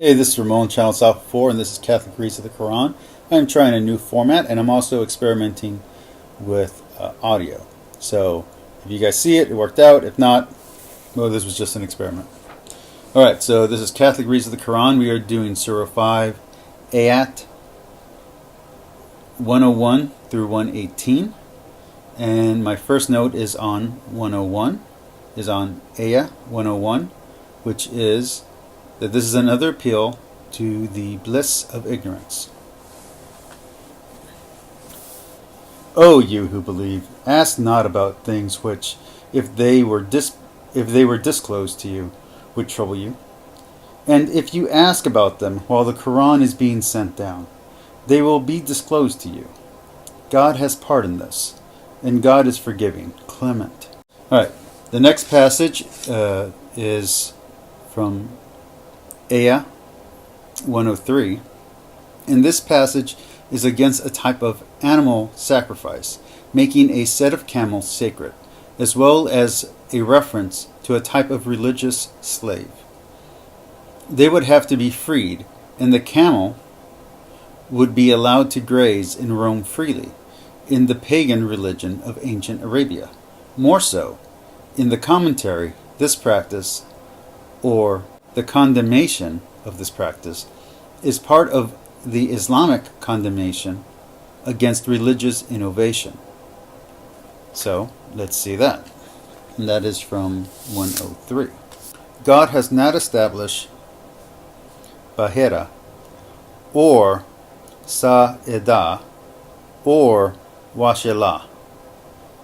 Hey, this is Ramon, Channel Alpha 4, and this is Catholic Reads of the Quran. I'm trying a new format, and I'm also experimenting with audio. So, if you guys see it, it worked out. If not, well, this was just an experiment. Alright, so this is Catholic Reads of the Quran. We are doing Surah 5, ayat 101 through 118. And my first note is on 101, is on ayat 101, which is that this is another appeal to the bliss of ignorance. O you who believe, ask not about things which, if they were disclosed to you, would trouble you. And if you ask about them while the Quran is being sent down, they will be disclosed to you. God has pardoned this, and God is forgiving, clement. Alright, the next passage is from ayat 103, and this passage is against a type of animal sacrifice, making a set of camels sacred, as well as a reference to a type of religious slave. They would have to be freed, and the camel would be allowed to graze and roam freely in the pagan religion of ancient Arabia. More so, in the commentary, this practice, or the condemnation of this practice, is part of the Islamic condemnation against religious innovation. So, let's see that. And that is from 103. God has not established Bahira, or Sa'ida, or Washila,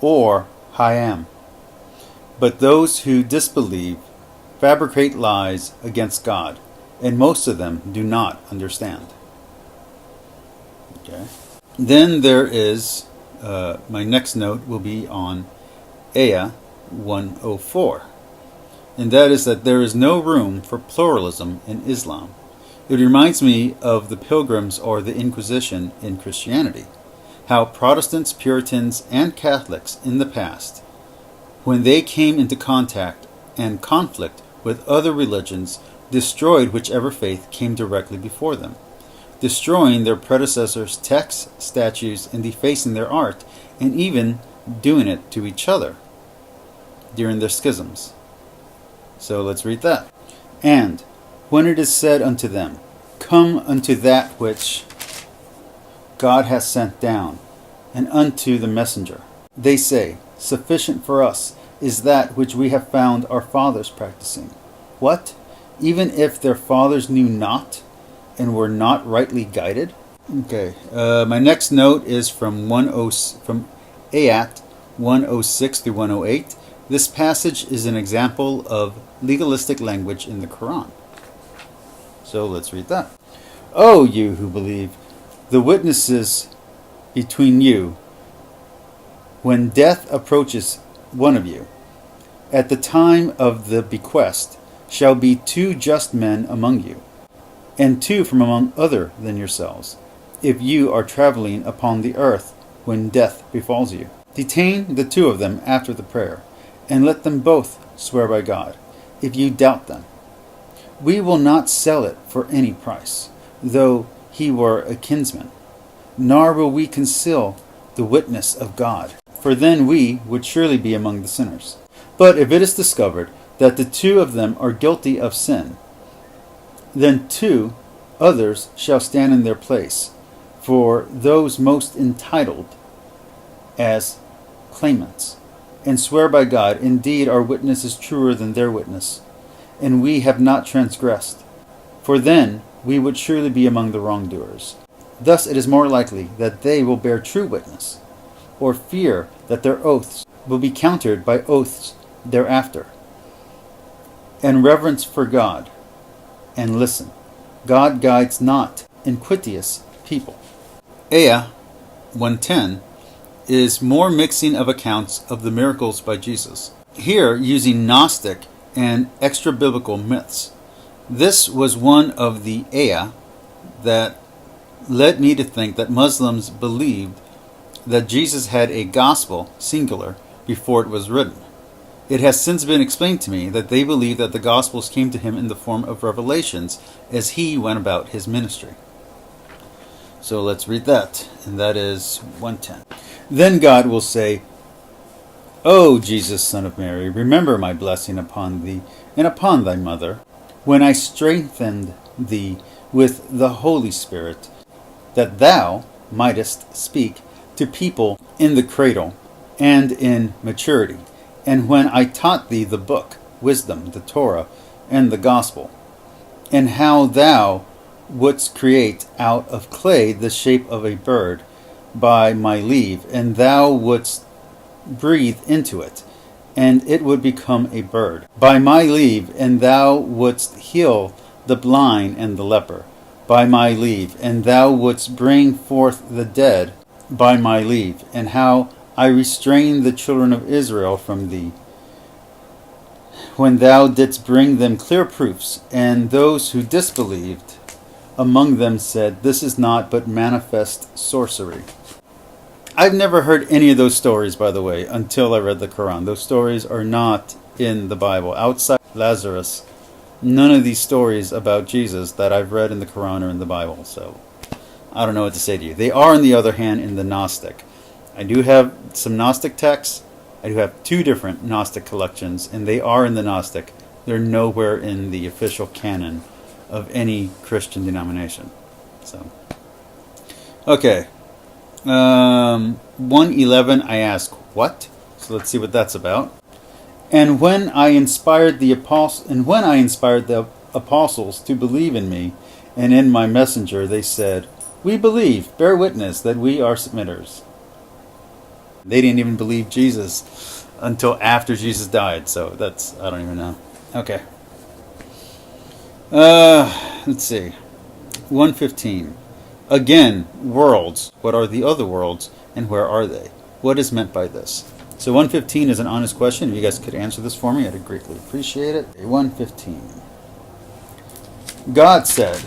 or Hayam. But those who disbelieve fabricate lies against God, and most of them do not understand. Okay. Then there is, my next note will be on ayat 104, and that is that there is no room for pluralism in Islam. It reminds me of the Pilgrims or the Inquisition in Christianity, how Protestants, Puritans, and Catholics in the past, when they came into contact and conflict with other religions, destroyed whichever faith came directly before them, destroying their predecessors' texts, statues, and defacing their art, and even doing it to each other during their schisms. So let's read that. And when it is said unto them, come unto that which God hath sent down, and unto the messenger, they say, sufficient for us is that which we have found our fathers practicing. What? Even if their fathers knew not and were not rightly guided? Okay, my next note is from ayat 106 through 108. This passage is an example of legalistic language in the Quran. So let's read that. O you who believe, the witnesses between you, when death approaches one of you, at the time of the bequest, shall be 2 just men among you, and 2 from among other than yourselves, if you are traveling upon the earth when death befalls you. Detain the 2 of them after the prayer, and let them both swear by God, if you doubt them. We will not sell it for any price, though he were a kinsman, nor will we conceal the witness of God, for then we would surely be among the sinners. But if it is discovered that the 2 of them are guilty of sin, then 2 others shall stand in their place, for those most entitled as claimants, and swear by God, indeed our witness is truer than their witness, and we have not transgressed, for then we would surely be among the wrongdoers. Thus it is more likely that they will bear true witness, or fear that their oaths will be countered by oaths thereafter. And reverence for God, and listen. God guides not iniquitous people. Ayah 110 is more mixing of accounts of the miracles by Jesus, here using Gnostic and extra-biblical myths. This was one of the ayah that led me to think that Muslims believed that Jesus had a gospel, singular, before it was written. It has since been explained to me that they believe that the Gospels came to him in the form of revelations as he went about his ministry. So let's read that, and that is 110. Then God will say, O Jesus, Son of Mary, remember my blessing upon thee and upon thy mother, when I strengthened thee with the Holy Spirit, that thou mightest speak to people in the cradle and in maturity, and when I taught thee the book, wisdom, the Torah, and the gospel, and how thou wouldst create out of clay the shape of a bird by my leave, and thou wouldst breathe into it, and it would become a bird by my leave, and thou wouldst heal the blind and the leper by my leave, and thou wouldst bring forth the dead by my leave, and how I restrained the children of Israel from thee, when thou didst bring them clear proofs, and those who disbelieved among them said, This is not but manifest sorcery. I've never heard any of those stories, by the way, until I read the Quran. Those stories are not in the Bible. Outside Lazarus, none of these stories about Jesus that I've read in the Quran are in the Bible. So I don't know what to say to you. They are, on the other hand, in the Gnostic. I do have some Gnostic texts. I do have 2 different Gnostic collections, and they are in the Gnostic. They're nowhere in the official canon of any Christian denomination. So, okay. 111, I ask, what? So let's see what that's about. And when I inspired the apostles to believe in me and in my messenger, they said, We believe, bear witness that we are submitters. They didn't even believe Jesus until after Jesus died, so that's, I don't even know. Okay. Let's see. 115. Again, worlds. What are the other worlds, and where are they? What is meant by this? So 115 is an honest question. If you guys could answer this for me, I'd greatly appreciate it. 115. God said,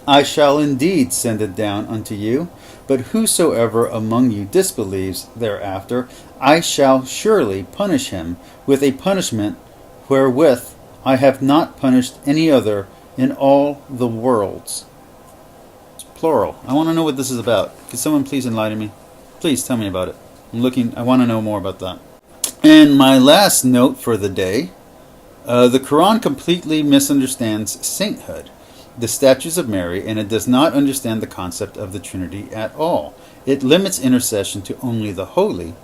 I shall indeed send it down unto you, but whosoever among you disbelieves thereafter, I shall surely punish him with a punishment wherewith I have not punished any other in all the worlds. It's plural. I want to know what this is about. Could someone please enlighten me? Please tell me about it. I want to know more about that. And my last note for the day, the Quran completely misunderstands sainthood, the statues of Mary, and it does not understand the concept of the Trinity at all. It limits intercession to only the holy.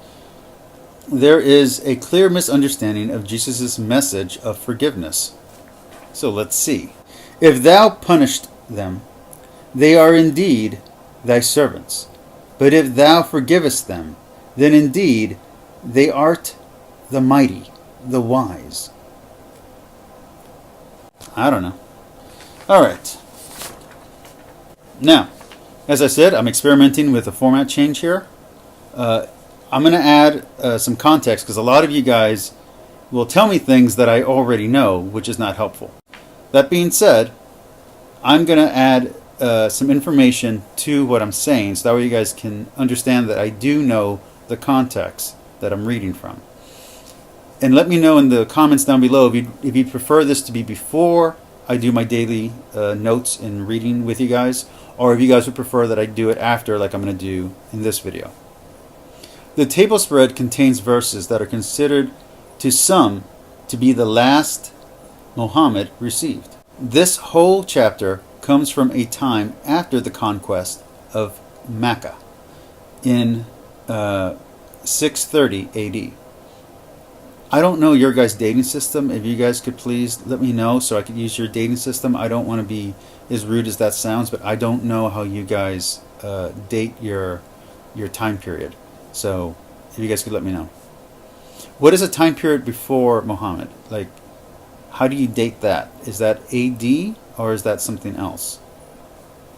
There is a clear misunderstanding of Jesus' message of forgiveness. So let's see. If thou punished them, they are indeed thy servants. But if thou forgivest them, then indeed they art the mighty, the wise. I don't know. Alright. Now, as I said, I'm experimenting with a format change here. I'm going to add some context because a lot of you guys will tell me things that I already know, which is not helpful. That being said, I'm going to add some information to what I'm saying so that way you guys can understand that I do know the context that I'm reading from. And let me know in the comments down below if you'd prefer this to be before I do my daily notes and reading with you guys, or if you guys would prefer that I do it after, like I'm going to do in this video. The table spread contains verses that are considered to some to be the last Muhammad received. This whole chapter comes from a time after the conquest of Mecca in 630 AD. I don't know your guys' dating system. If you guys could please let me know so I could use your dating system. I don't want to be as rude as that sounds, but I don't know how you guys date your time period. So if you guys could let me know. What is a time period before Muhammad? Like, how do you date that? Is that AD or is that something else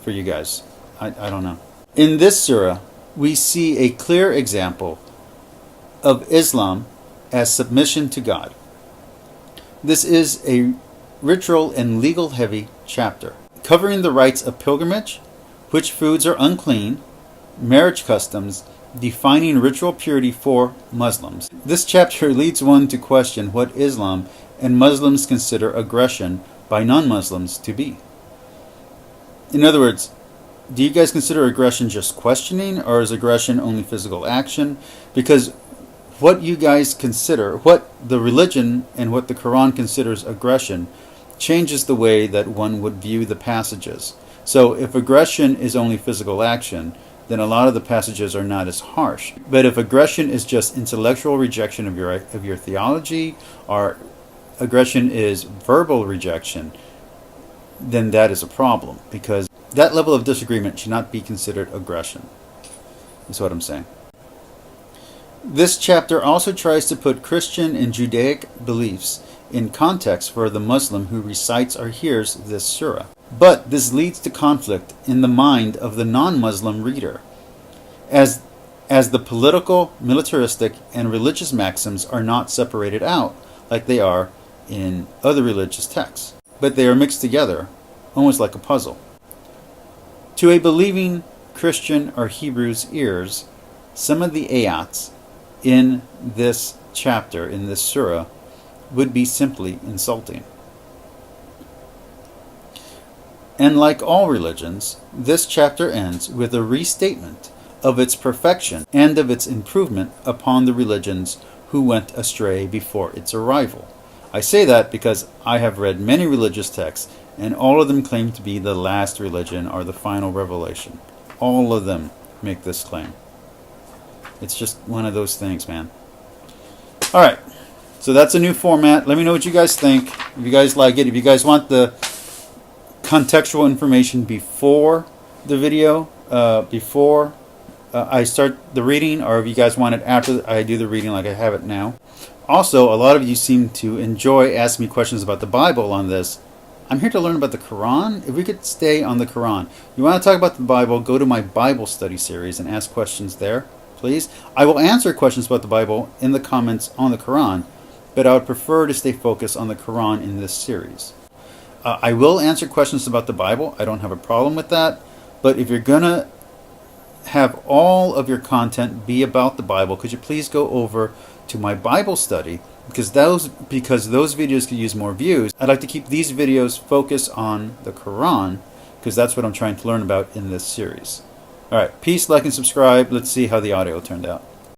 for you guys? I don't know. In this surah, we see a clear example of Islam as submission to God. This is a ritual and legal heavy chapter, covering the rites of pilgrimage, which foods are unclean, marriage customs, defining ritual purity for Muslims. This chapter leads one to question what Islam and Muslims consider aggression by non-Muslims to be. In other words, do you guys consider aggression just questioning, or is aggression only physical action? Because what you guys consider, what the religion and what the Quran considers aggression, changes the way that one would view the passages. So if aggression is only physical action, then a lot of the passages are not as harsh. But if aggression is just intellectual rejection of your theology, or aggression is verbal rejection, then that is a problem, because that level of disagreement should not be considered aggression, is what I'm saying. This chapter also tries to put Christian and Judaic beliefs in context for the Muslim who recites or hears this surah. But this leads to conflict in the mind of the non-Muslim reader, as the political, militaristic, and religious maxims are not separated out like they are in other religious texts, but they are mixed together, almost like a puzzle. To a believing Christian or Hebrew's ears, some of the ayats in this chapter, in this surah, would be simply insulting. And like all religions, this chapter ends with a restatement of its perfection and of its improvement upon the religions who went astray before its arrival. I say that because I have read many religious texts, and all of them claim to be the last religion or the final revelation. All of them make this claim. It's just one of those things, man. Alright, so that's a new format. Let me know what you guys think. If you guys like it, if you guys want the contextual information before the video, before I start the reading, or if you guys want it after I do the reading like I have it now. Also, a lot of you seem to enjoy asking me questions about the Bible on this. I'm here to learn about the Quran. If we could stay on the Quran. You want to talk about the Bible, go to my Bible study series and ask questions there, please. I will answer questions about the Bible in the comments on the Quran, but I would prefer to stay focused on the Quran in this series. I will answer questions about the Bible. I don't have a problem with that. But if you're going to have all of your content be about the Bible, could you please go over to my Bible study? Because those videos could use more views. I'd like to keep these videos focused on the Quran, because that's what I'm trying to learn about in this series. Alright, peace, like, and subscribe. Let's see how the audio turned out.